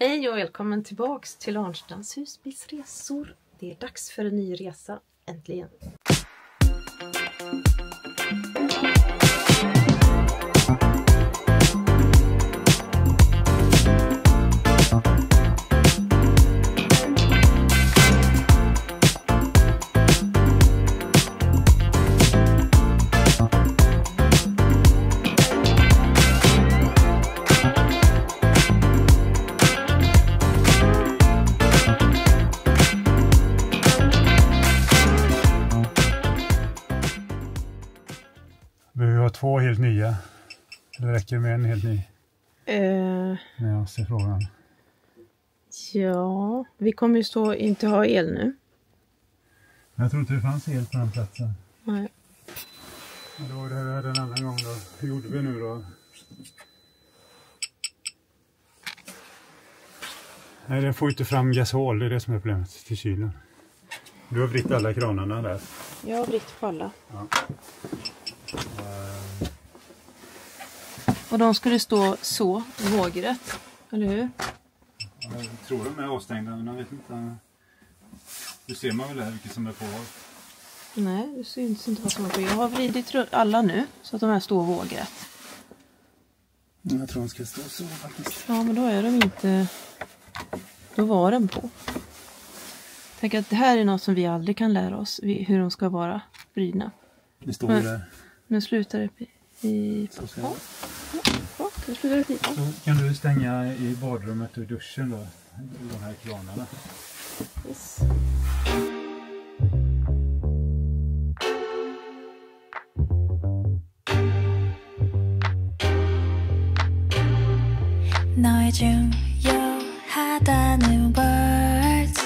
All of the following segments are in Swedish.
Hej och välkommen tillbaks till Arnstrands husbilsresor. Det är dags för en ny resa, äntligen. Vi har 2 helt nya. Det räcker med en helt ny. Med oss i frågan. Ja, vi kommer ju inte ha el nu. Jag tror inte det fanns el på den platsen. Nej. Det var det här en annan gång då. Hur gjorde vi nu då? Nej, den får inte fram gasol. Det är det som är problemet till kylen. Du har vritt alla kranarna där. Jag har vritt på alla. Ja. Och de skulle stå så vågrätt, eller hur? Jag tror de är avstängda, men jag vet inte. Nu ser man väl här vilket som är på. Nej, det syns inte vad som är på. Jag har vridit alla nu så att de här står vågrätt. Jag tror de ska stå så faktiskt. Ja, men då är de inte... Då var den på. Tänk att det här är något som vi aldrig kan lära oss. Hur de ska vara vridna. Det står ju där. Nu slutar det i... Ja, nu slutar det pipa. Så kan du stänga i badrummet och duschen då. De här kranarna. Yes. 너의 중요하다는 words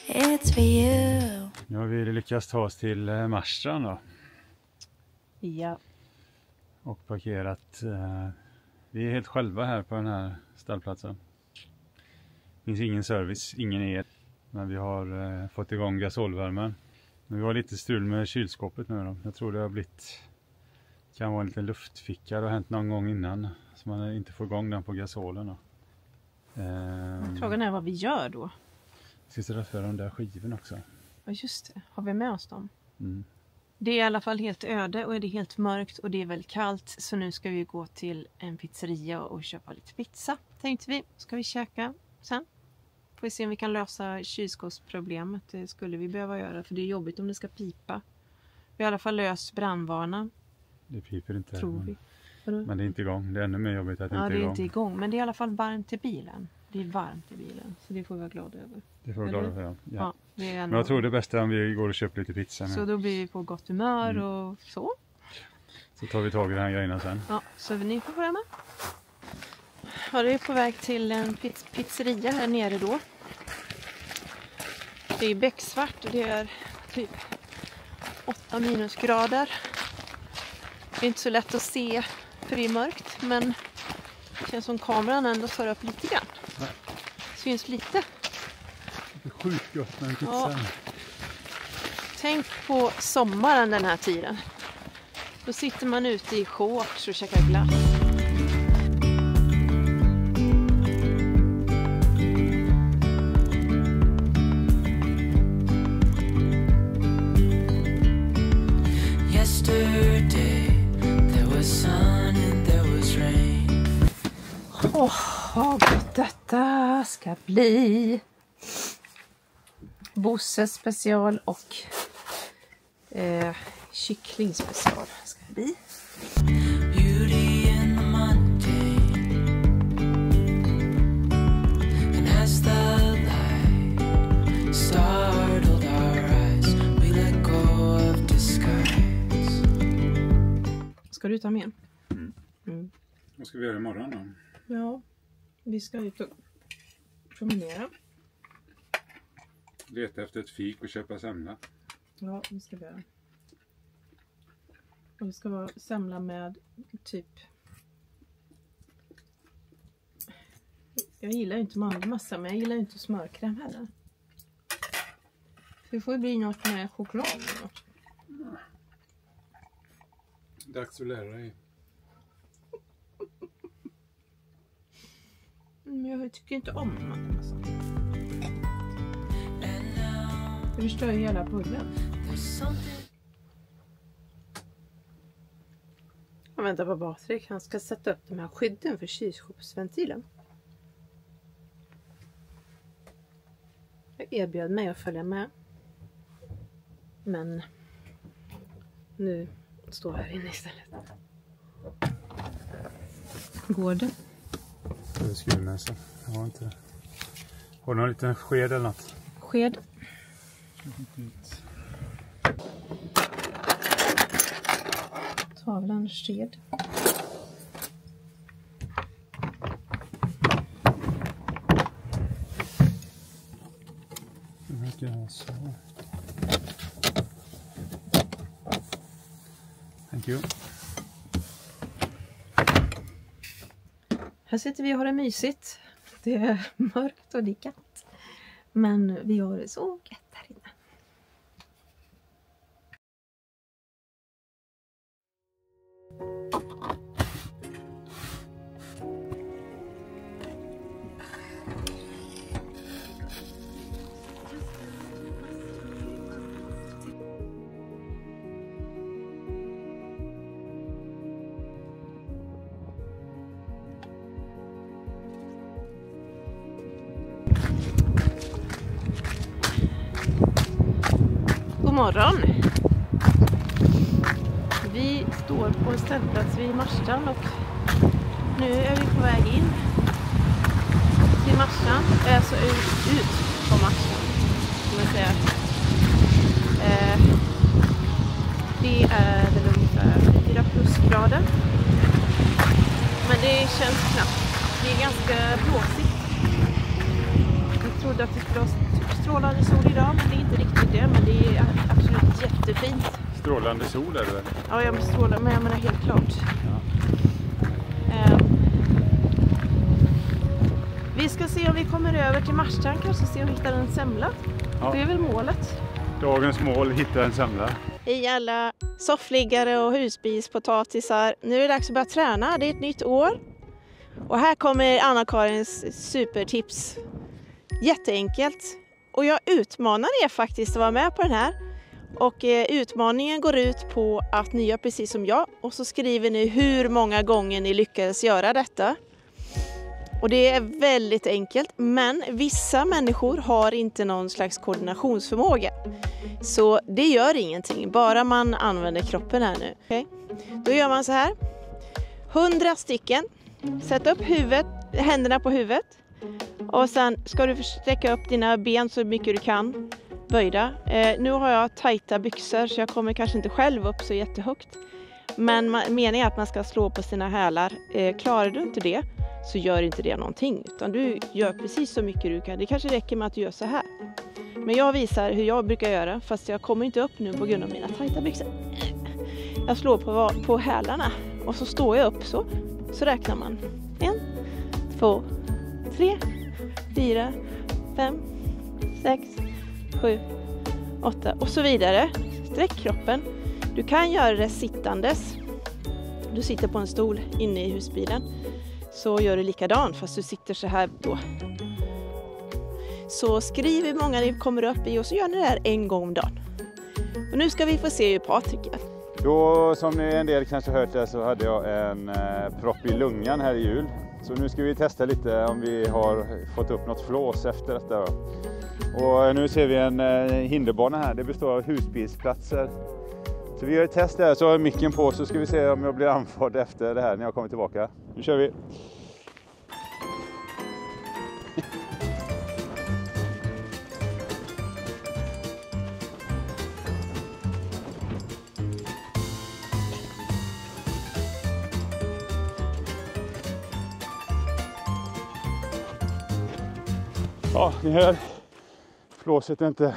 It's for you. Nu har vi lyckats ta oss till Marstrand då. Ja. Och parkerat. Vi är helt själva här på den här stallplatsen. Det finns ingen service, ingen el. Men vi har fått igång gasolvärmen. Men vi har lite strul med kylskåpet nu då. Jag tror det har blivit... kan vara en liten luftficka. Det har hänt någon gång innan. Så man inte får igång den på gasolen då. Frågan är vad vi gör då. Ska sätta för de där skivorna också. Ja, just det. Har vi med oss dem? Mm. Det är i alla fall helt öde och det är helt mörkt och det är väldigt kallt. Så nu ska vi gå till en pizzeria och köpa lite pizza. Tänkte vi. Ska vi käka sen? Får vi se om vi kan lösa kylskåpsproblemet. Det skulle vi behöva göra för det är jobbigt om det ska pipa. Vi har i alla fall löst brandvarnaren. Det piper inte. Tror vi. Men det är inte igång. Det är ännu mer jobbigt att det inte är igång. Ja, det är inte igång. Men det är i alla fall varmt i bilen. Det är varmt i bilen. Så det får vi vara glada över. Det får vi glada för, ja. Ja, det är Men jag tror det bästa är om vi går och köper lite pizza. Så då blir vi på gott humör och så. Så tar vi tag i den här grejerna sen. Ja, så ni får vara med. Ja, det är på väg till en pizzeria här nere då. Det är becksvart och det är typ 8 minusgrader. Det är inte så lätt att se för det är mörkt, men det känns som kameran ändå tar upp lite grann. Nej. Syns lite. Det är sjukt gott med en pizza. Ja. Tänk på sommaren den här tiden. Då sitter man ute i shorts och käkar glass. Vad gott detta ska bli. Bosses special och kyckling special ska det bli. Beauty in the mundane. And as the light startled our eyes, we let go of disguise. Ska du ta med? Vad ska vi göra imorgon då? Ja, vi ska ut och promenera. Leta efter ett fik och köpa semla. Ja, det ska vi göra. Och det ska vara semla med typ... Jag gillar inte mandelmassa, men jag gillar inte smörkräm heller. Det får bli något med choklad eller något. Dags att lära dig. Men jag tycker inte om den alltså. And now Det förstör ju hela pullen. there's something. Jag väntar på Patrik. Han ska sätta upp de här skydden för kylskåpsventilen. Jag erbjöd mig att följa med. Men nu står jag här inne istället. Går det? Det är skurmässa. Jag har inte. Har du någon liten sked eller något? Sked. Tavlan, sked. Jag verkar ha så. Thank you. Här sitter vi och har det mysigt. Det är mörkt och det är kallt. Men vi har det så gött här inne. God morgon! Vi står på en ställplats vid Marstrand och nu är vi på väg in till Marstrand, alltså ut på Marstrand kan man säga. Det är väl ungefär 4 plusgrader, men det känns knappt. Det är ganska blåsigt. Jag trodde att det skulle vara strålande sol idag, men det är inte riktigt det. Men det är absolut jättefint. Strålande sol är det väl? Ja, jag menar helt klart. Ja. Vi ska se om vi kommer över till Marstrand, kanske se om vi hittar en semla. Ja. Det är väl målet. Dagens mål, hitta en semla. Hej alla soffliggare och husbilspotatisar. Nu är det dags att börja träna. Det är ett nytt år. Och här kommer Anna-Karins supertips. Jätteenkelt. Och jag utmanar er faktiskt att vara med på den här. Och utmaningen går ut på att ni gör precis som jag. Och så skriver ni hur många gånger ni lyckades göra detta. Och det är väldigt enkelt. Men vissa människor har inte någon slags koordinationsförmåga. Så det gör ingenting. Bara man använder kroppen här nu. Okay? Då gör man så här. 100 stycken. Sätt upp händerna på huvudet. Och sen ska du sträcka upp dina ben så mycket du kan. Böjda. Nu har jag tajta byxor så jag kommer kanske inte själv upp så jättehögt. Men meningen är att man ska slå på sina hälar. Klarar du inte det så gör inte det någonting. Utan du gör precis så mycket du kan. Det kanske räcker med att du gör så här. Men jag visar hur jag brukar göra. Fast jag kommer inte upp nu på grund av mina tajta byxor. Jag slår på hälarna. Och så står jag upp så. Så räknar man. 1, 2, 3, 4, 5, 6, 7, 8 och så vidare. Sträck kroppen. Du kan göra det sittandes. Du sitter på en stol inne i husbilen. Så gör du likadant fast du sitter så här då. Så skriv hur många ni kommer upp i och så gör ni det här en gång om dagen. Och nu ska vi få se hur Patrik gör. Då, som ni en del kanske hört det, så hade jag en propp i lungan här i jul. Så nu ska vi testa lite om vi har fått upp något flås efter detta då. Och nu ser vi en hinderbana här. Det består av husbilsplatser. Så vi gör ett test här, så har jag micken på, så ska vi se om jag blir andfådd efter det här när jag kommer tillbaka. Nu kör vi! Ja, ni hör, flåset är inte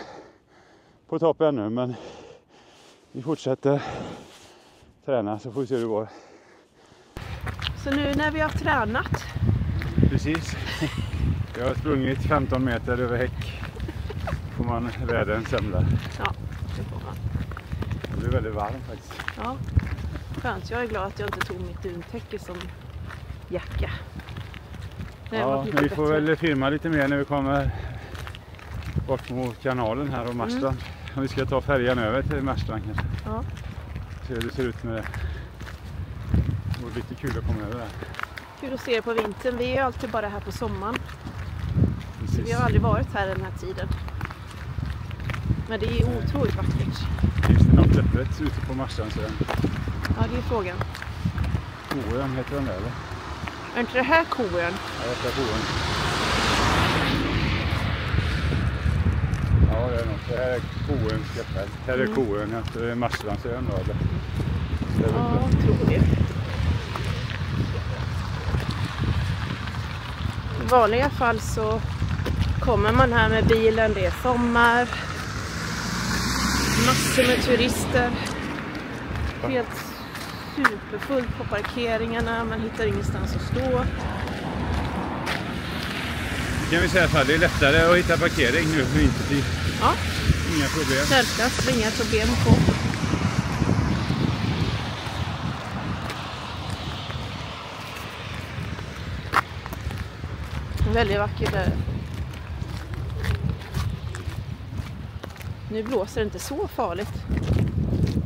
på topp ännu, men vi fortsätter träna så får vi se hur det går. Så nu när vi har tränat. Precis. Jag har sprungit 15 meter över häck. Får man rädda en semla. Ja, det får man. Det blir väldigt varmt faktiskt. Ja, skönt. Jag är glad att jag inte tog mitt duntäcke som jacka. Ja, men vi får väl filma lite mer när vi kommer bort mot kanalen här och Marstrand. Om vi ska ta färjan över till Marstrand kanske. Ja. Se hur det ser ut med det. Det vore lite kul att komma över där. Kul att se det på vintern. Vi är ju alltid bara här på sommaren. Precis. Så vi har aldrig varit här den här tiden. Men det är otroligt vackert. Finns det något öppet ute på Marstrand så? Ja, det är frågan. Koön heter den där eller? Är inte det här Koön? Ja, det är Koön. Ja, det är något. Det här är Koöns käppel. Här är Koön, det är Marstrandsön då eller? Ja, jag tror det. I vanliga fall så kommer man här med bilen, det är sommar. Massor med turister. Helt superfullt på parkeringarna, man hittar ingenstans att stå. Kan vi säga att det är lättare att hitta parkering nu för vintertid. Ja, Inga problem. självklart, inga problem på. Väldigt vackert där. Nu blåser det inte så farligt.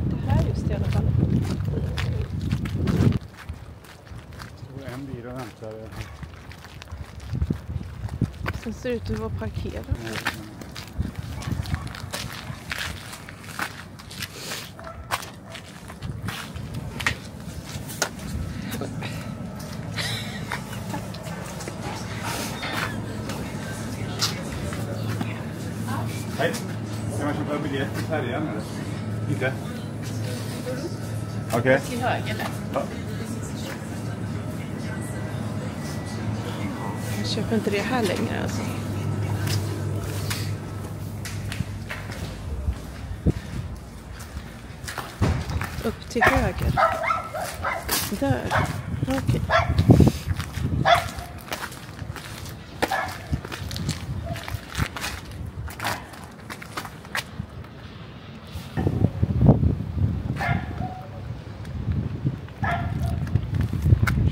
Det här just i alla fall. Det står en bil och väntar. Den ser ut att vara parkerad. Hej, kan man köpa biljett till färjan eller? Inte? Okej. Till höger där. Ja. Jag köper inte det här längre alltså. Upp till höger. Där. Okej.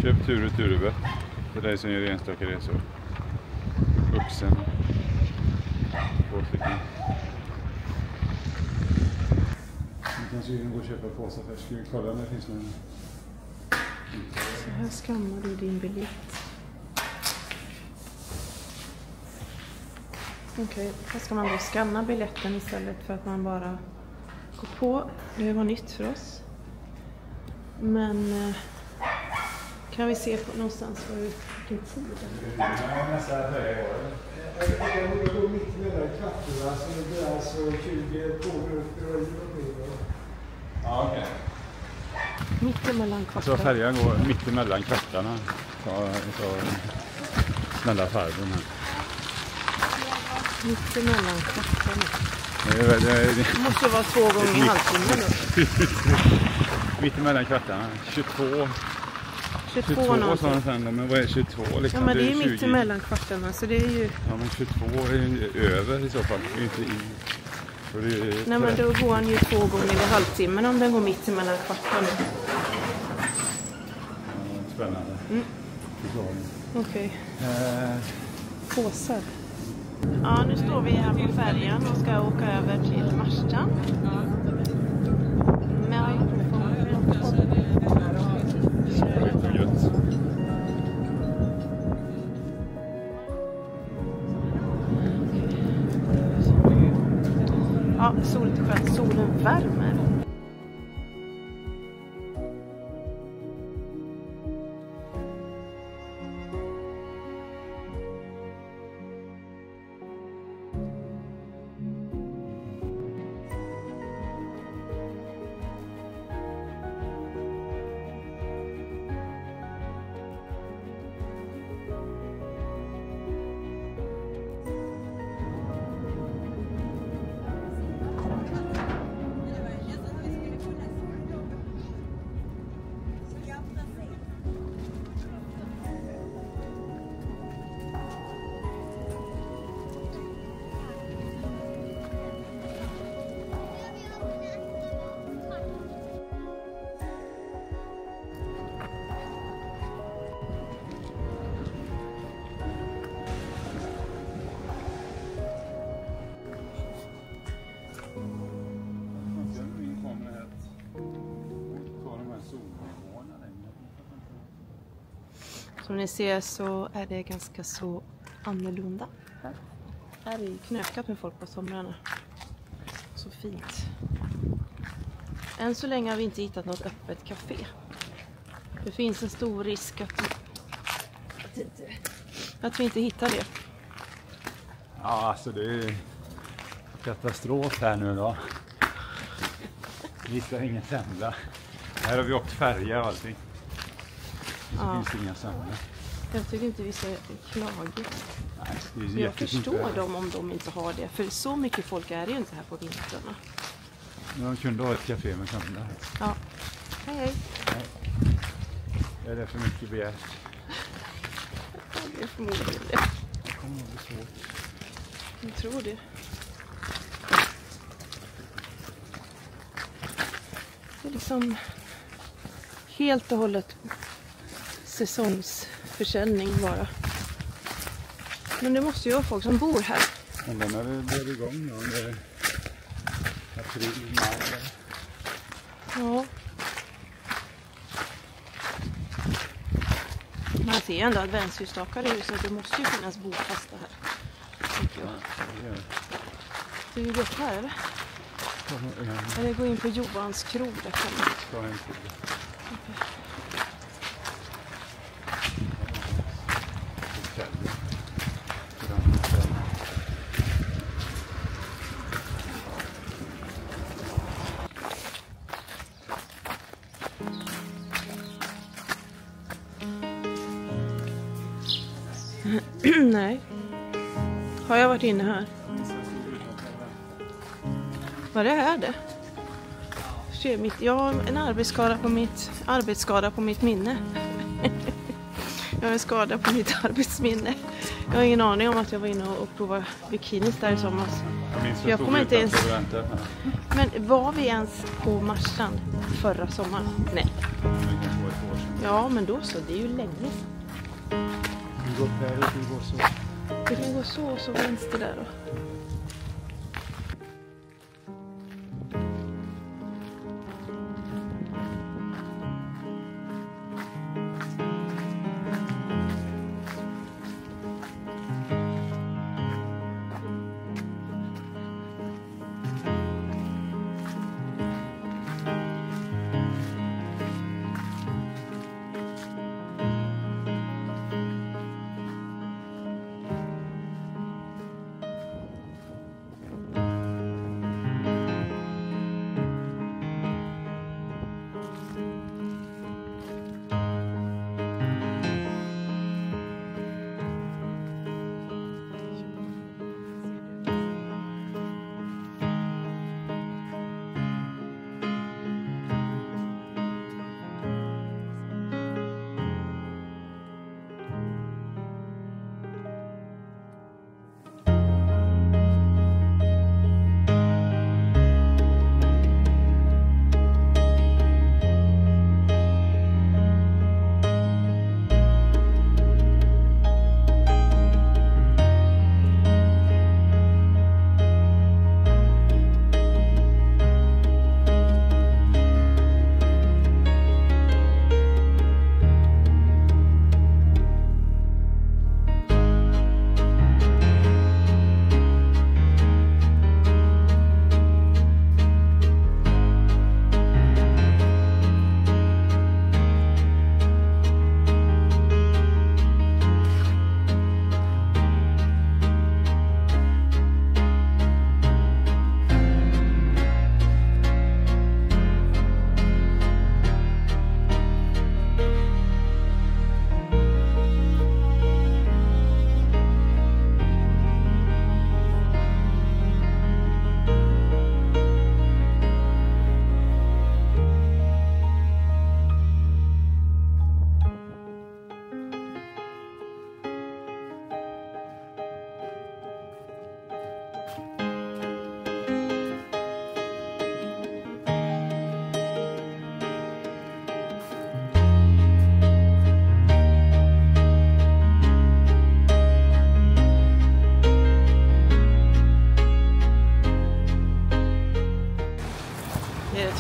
Köp tur och turbiljett för dig som gör enstaka resor. Vuxen. 2 stycken. Vi kanske vill gå och köpa påsar först. Ska vi kolla om det finns någon? Så här skannar du din biljett. Okej, här ska man då skanna biljetten istället för att man bara går på. Det var nytt för oss. Men kan vi se på någonstans vad vilken tid det är? Nästa färja går det. Jag går mitt mellan kvarterna så det blir alltså 22 minuter. Ja, okej. Mitt emellan Så kvartar. färjan går mitt emellan kvartarna. Så snälla farbrorn här. Mitt emellan kvartarna. Det Det måste vara 2 gånger i halvtimmen då. mitt emellan kvartarna. 22 22 sa någonting. de sen, men vad är 22 liksom? Ja, men det är mitt 20. emellan kvartarna så det är ju... Ja, men 22 är över i så fall. Det är inte i. Och det är Nej, men då går han ju 2 gånger i halvtimmen om den går mitt emellan kvartarna. Spännande. Okej. Påsar. Ja, nu står vi här på färjan och ska åka över till Marstrand. Gött. Ja, soligt och skönt. Solen värmer. Som ni ser så är det ganska så annorlunda här. Här är ju knökat med folk på somrarna. Så fint. Än så länge har vi inte hittat något öppet café. Det finns en stor risk att vi inte hittar det. Ja, alltså det är katastrof här nu då. Vi hittar ingen semla. Här har vi åkt färja och allting. Så Ja. finns det inga semlor. Jag tycker inte vi ska klaga. Nej, det är ju Jag jättefint förstår väder. dem om de inte har det. För så mycket folk är det ju inte här på vintrarna. Men de kunde ha ett café med semla. Ja. Hej hej. Är det för mycket begärt? Ja, det är förmodligen det. Det kommer nog bli svårt. Jag tror det. Det är liksom helt och hållet säsongsförsäljning bara. Men det måste ju vara folk som bor här. Men den har dragit igång nu under april, maj. Ja. Man ser ju ändå adventsljusstakar i huset. Det måste ju finnas bofasta här. Tycker jag. Ska vi gå upp här eller? Eller gå in på Johans krog där framme. Nej. Har jag varit inne här? Vad det är det? Jag har en arbetsskada på mitt minne. Jag har en skada på mitt arbetsminne. Jag har ingen aning om att jag var inne och provade bikinis där i somras. Jag kommer inte ens... Men var vi ens på Marstrand förra sommaren? Nej. Ja, men då så. Det är ju länge sedan. Vi går upp här och vi går så. Det kan gå så och så vänster där då.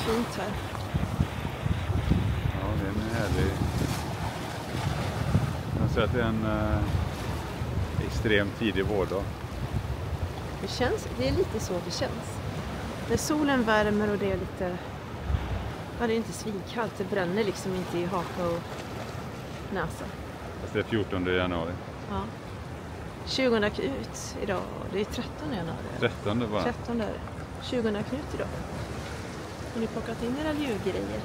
fint här. Ja, det är en härlig Man säger att det är en extremt tidig vårdag. Det är lite så det känns. När solen värmer och det är lite... Ja, det är inte svinkallt. Det bränner liksom inte i haka och näsa. Fast det är 14 januari. Ja. 20 Knut idag. Det är 13 januari. 13 bara. 13 är det. 20 Knut idag. Har ni plockat in era julgrejer?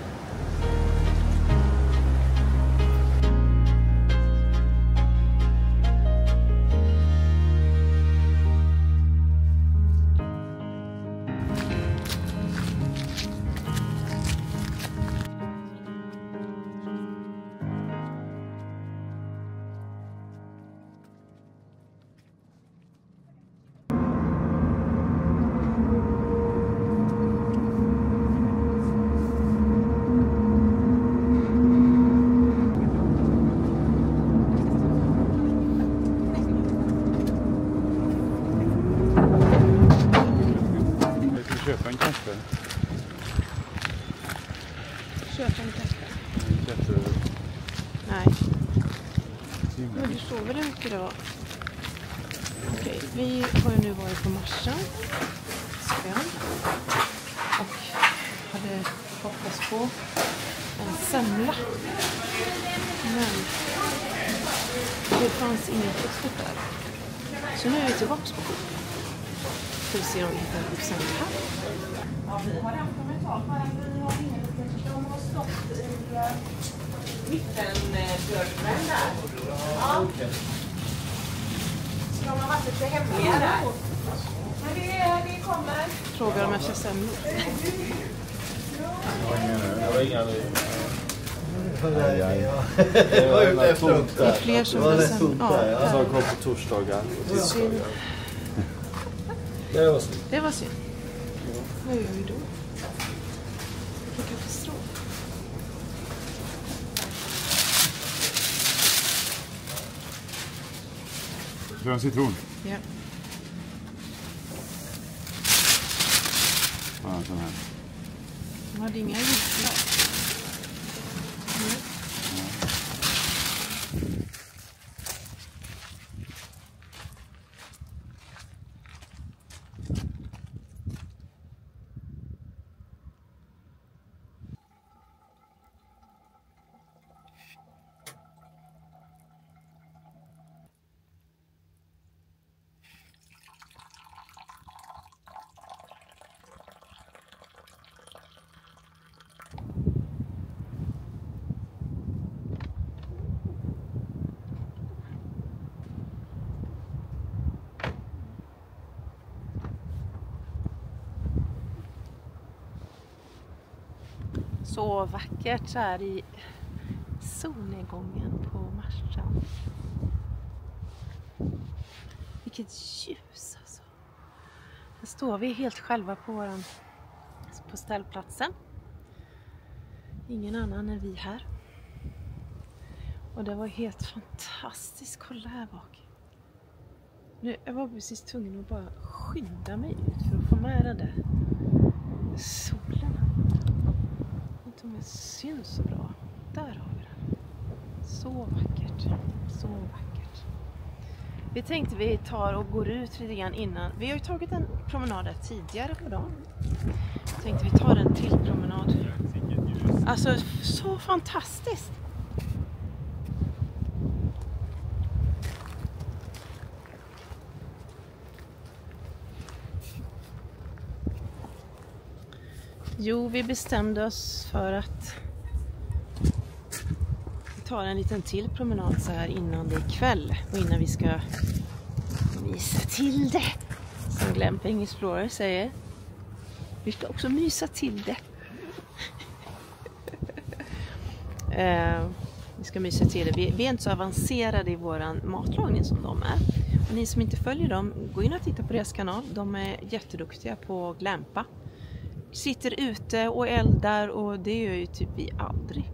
Köpa en kaffe. Köpa en kaffe? Nej. Men du sover ut idag. Okej, vi har ju nu varit på marschen. Spön. Och hade hoppats på en semla. Men det fanns inget uppstått där. Så nu är vi tillbaka på Coop. Ska vi se om vi hittar en semla här. Ja, vi har haft dem ett tag för att vi har inget. De har stått i mittendörren där. Ja. Så de har varit lite hemliga där. Men det kommer. Frågar de efter semlor. Det var inga... Det var ju efteråt Det är där. fler som Det var vill rätt tomt där. Jag sa kom på torsdagar och tisdagar. Det var synd. Det var synd. Vad gör vi då? Vilken katastrof. Du har en citron? Ja. Ja, sån här. De hade inga julklappar. Så vackert så här i solnedgången på marschen. Vilket ljus alltså. Här står vi helt själva på ställplatsen. Ingen annan än vi här. Och det var helt fantastiskt. Kolla här bak. Jag var precis tvungen att bara skynda mig ut för att få med den där solen. De syns så bra. Där har vi den. Så vackert. Så vackert. Vi tänkte vi tar och går ut lite grann innan. Vi har ju tagit en promenad där tidigare på dagen. Vi tänkte vi tar en till promenad. Alltså så fantastiskt. Jo, vi bestämde oss för att vi tar en liten till promenad så här innan det är kväll och innan vi ska mysa till det. Som Glamping Explorer säger. Vi ska också mysa till det. Vi ska mysa till det. Vi är inte så avancerade i våran matlagning som de är. Och ni som inte följer dem, gå in och titta på deras kanal. De är jätteduktiga på att glampa. Sitter ute och eldar och det gör ju typ vi aldrig.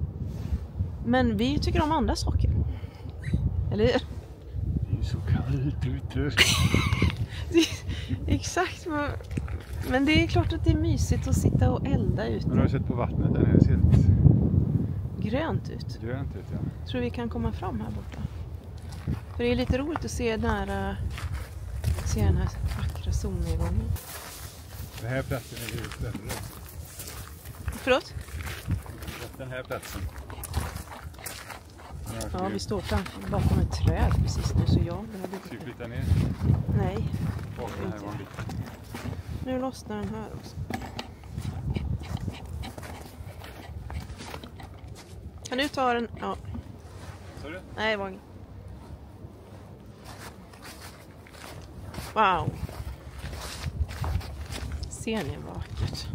Men vi tycker om andra saker. Eller hur? Det är ju så kallt ute. Exakt. Men det är klart att det är mysigt att sitta och elda ute. Men du har sett på vattnet där, det ser helt Grönt ut. grönt ut, ja. Tror vi kan komma fram här borta? För det är lite roligt att se den här vackra solnedgången. Den här platsen är ju större. Förlåt? Den här platsen. Ja, vi står bakom ett träd precis nu, så jag behöver Ska vi flytta ner? Nej, Bakom den här var en bit. nu lossnar den här också. Kan du ta den? Ja. Sorry? Nej, det var inget. Wow. Ser ni vad vackert?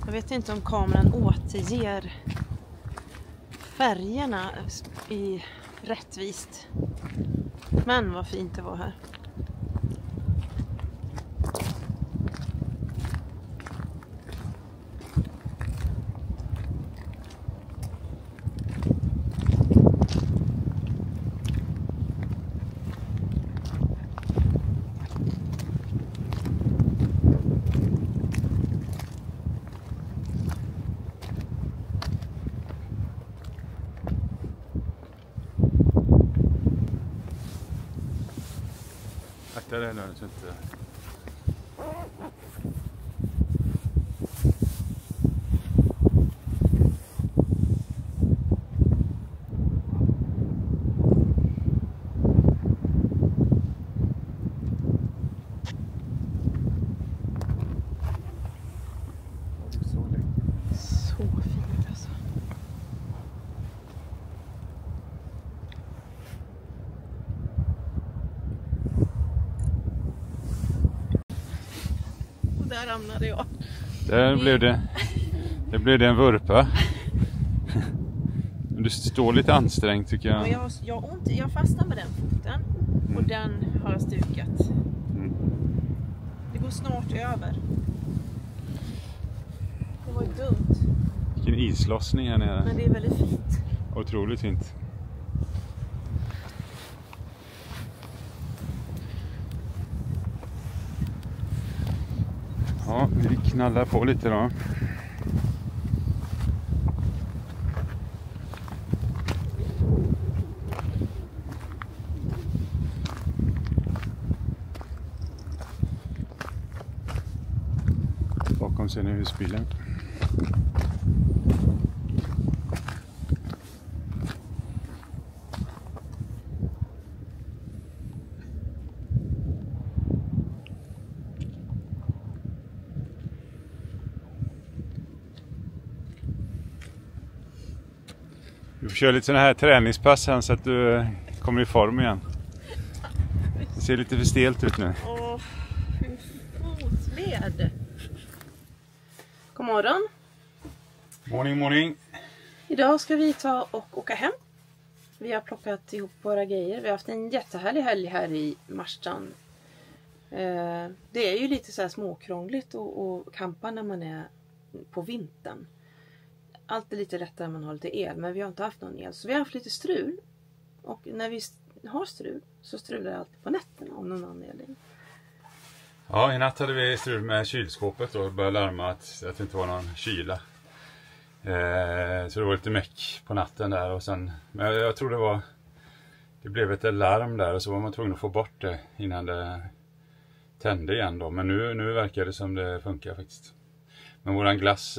Jag vet inte om kameran återger färgerna i rättvist. Men vad fint det var här. Akta det nu så inte... Så fint alltså. Och där ramlade jag. Där blev det. Det blev det en vurpa. Du står lite ansträngt tycker Och jag. jag fastnar med den foten. Och den har jag stukat. Mm. Det går snart över. Det var ju dumt. Vilken islossning här nere. Men det är väldigt fint. Otroligt fint. Ja, vi knallar på lite då. Bakom ser ni husbilen. Du får köra lite sådana här träningspass sen så att du kommer i form igen. Det ser lite för stelt ut nu. Åh, fotled. God morgon. Morning. Idag ska vi ta och åka hem. Vi har plockat ihop våra grejer. Vi har haft en jättehärlig helg här i Marstrand. Det är ju lite så här småkrångligt att campa när man är på vintern. Allt är lite lättare när man har lite el, men vi har inte haft någon el. Så vi har haft lite strul. Och när vi har strul så strular det alltid på nätterna om någon anledning. Ja, i natt hade vi strul med kylskåpet och började larma att det inte var någon kyla. Så det var lite meck på natten där och sen, men jag tror det blev ett larm där och så var man tvungen att få bort det innan det tände igen då. Men nu verkar det som det funkar faktiskt. Men våran glass,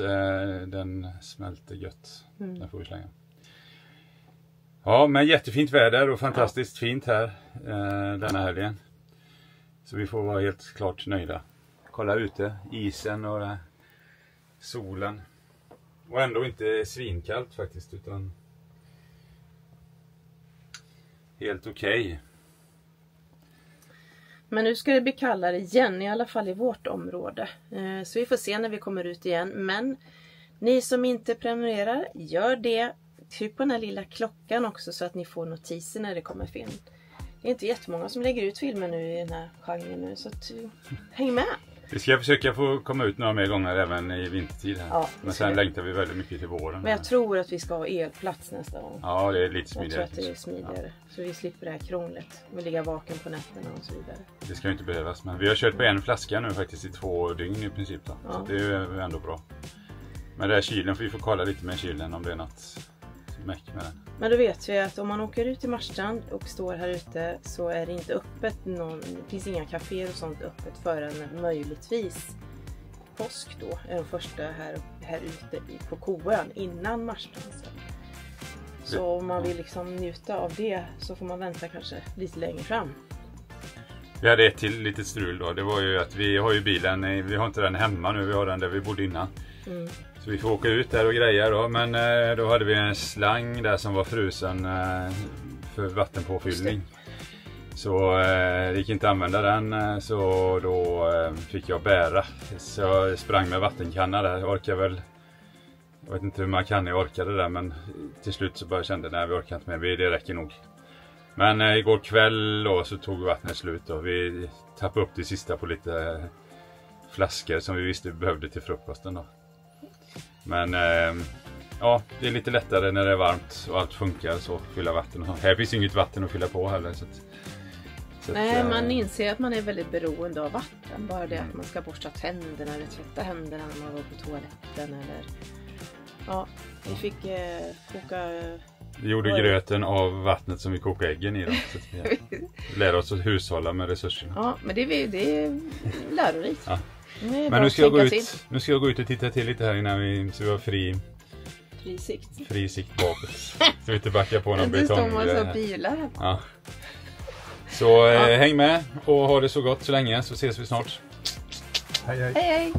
den smälter gött. Den får vi slänga. Ja, men jättefint väder och fantastiskt fint här denna helgen. Så vi får vara helt klart nöjda. Kolla ute, isen och solen. Och ändå inte svinkallt faktiskt, utan helt okej. Men nu ska det bli kallare igen, i alla fall i vårt område. Så vi får se när vi kommer ut igen. Men ni som inte prenumererar, gör det. Tryck på den här lilla klockan också så att ni får notiser när det kommer film. Det är inte jättemånga som lägger ut filmer nu i den här genren nu, så att, häng med! Vi ska försöka få komma ut några mer gånger även i vintertid här. Ja, men sen längtar vi väldigt mycket till våren. Men jag tror att vi ska ha elplats nästa gång. Ja, det är lite Jag tror smidigare. att det är smidigare. Ja. Så vi slipper det här krånglet. Vi ligga vaken på nätterna och så vidare. Det ska ju inte behövas. Men vi har kört på en flaska nu faktiskt i 2 dygn i princip då. Så det är ju ändå bra. Men det här kylen får vi få kolla lite med kylen om det är något meck med den. Men då vet vi att om man åker ut till Marstrand och står här ute så är det inte öppet det finns inga kaféer och sånt öppet förrän möjligtvis påsk då är de första här ute på Koön innan Marstrand. Så om man vill liksom njuta av det så får man vänta kanske lite längre fram. Vi hade ett till litet strul då. Det var ju att vi har ju bilen, vi har inte den hemma nu, vi har den där vi bodde innan. Så vi får åka ut där och greja då. Men då hade vi en slang där som var frusen för vattenpåfyllning. Så det gick inte att använda den, så då fick jag bära. Så jag sprang med vattenkanna där, jag vet inte hur man kan, jag orkade där, men till slut så bara kände jag, vi orkar inte med, det räcker nog. Men igår kväll då så tog vattnet slut och vi tappade upp det sista på lite flaskor som vi visste vi behövde till frukosten då. Men ja, det är lite lättare när det är varmt och allt funkar så fylla vatten. Här finns inget vatten att fylla på heller. Nej, man inser att man är väldigt beroende av vatten. Bara det att man ska borsta tänderna eller tvätta händerna när man var på toaletten. Eller... Ja, vi fick koka... Vi gjorde gröten av vattnet som vi kokade äggen i. Då, så vi lär oss att hushålla med resurserna. Ja, men det är lärorikt. Ja. Men nu ska jag gå ut och titta till lite här innan så vi har fri sikt bakåt. Så vi inte backar på någon betong. Det står bilar här. Ja. Så häng med och ha det så gott så länge, så ses vi snart. Hej hej. Hej hej.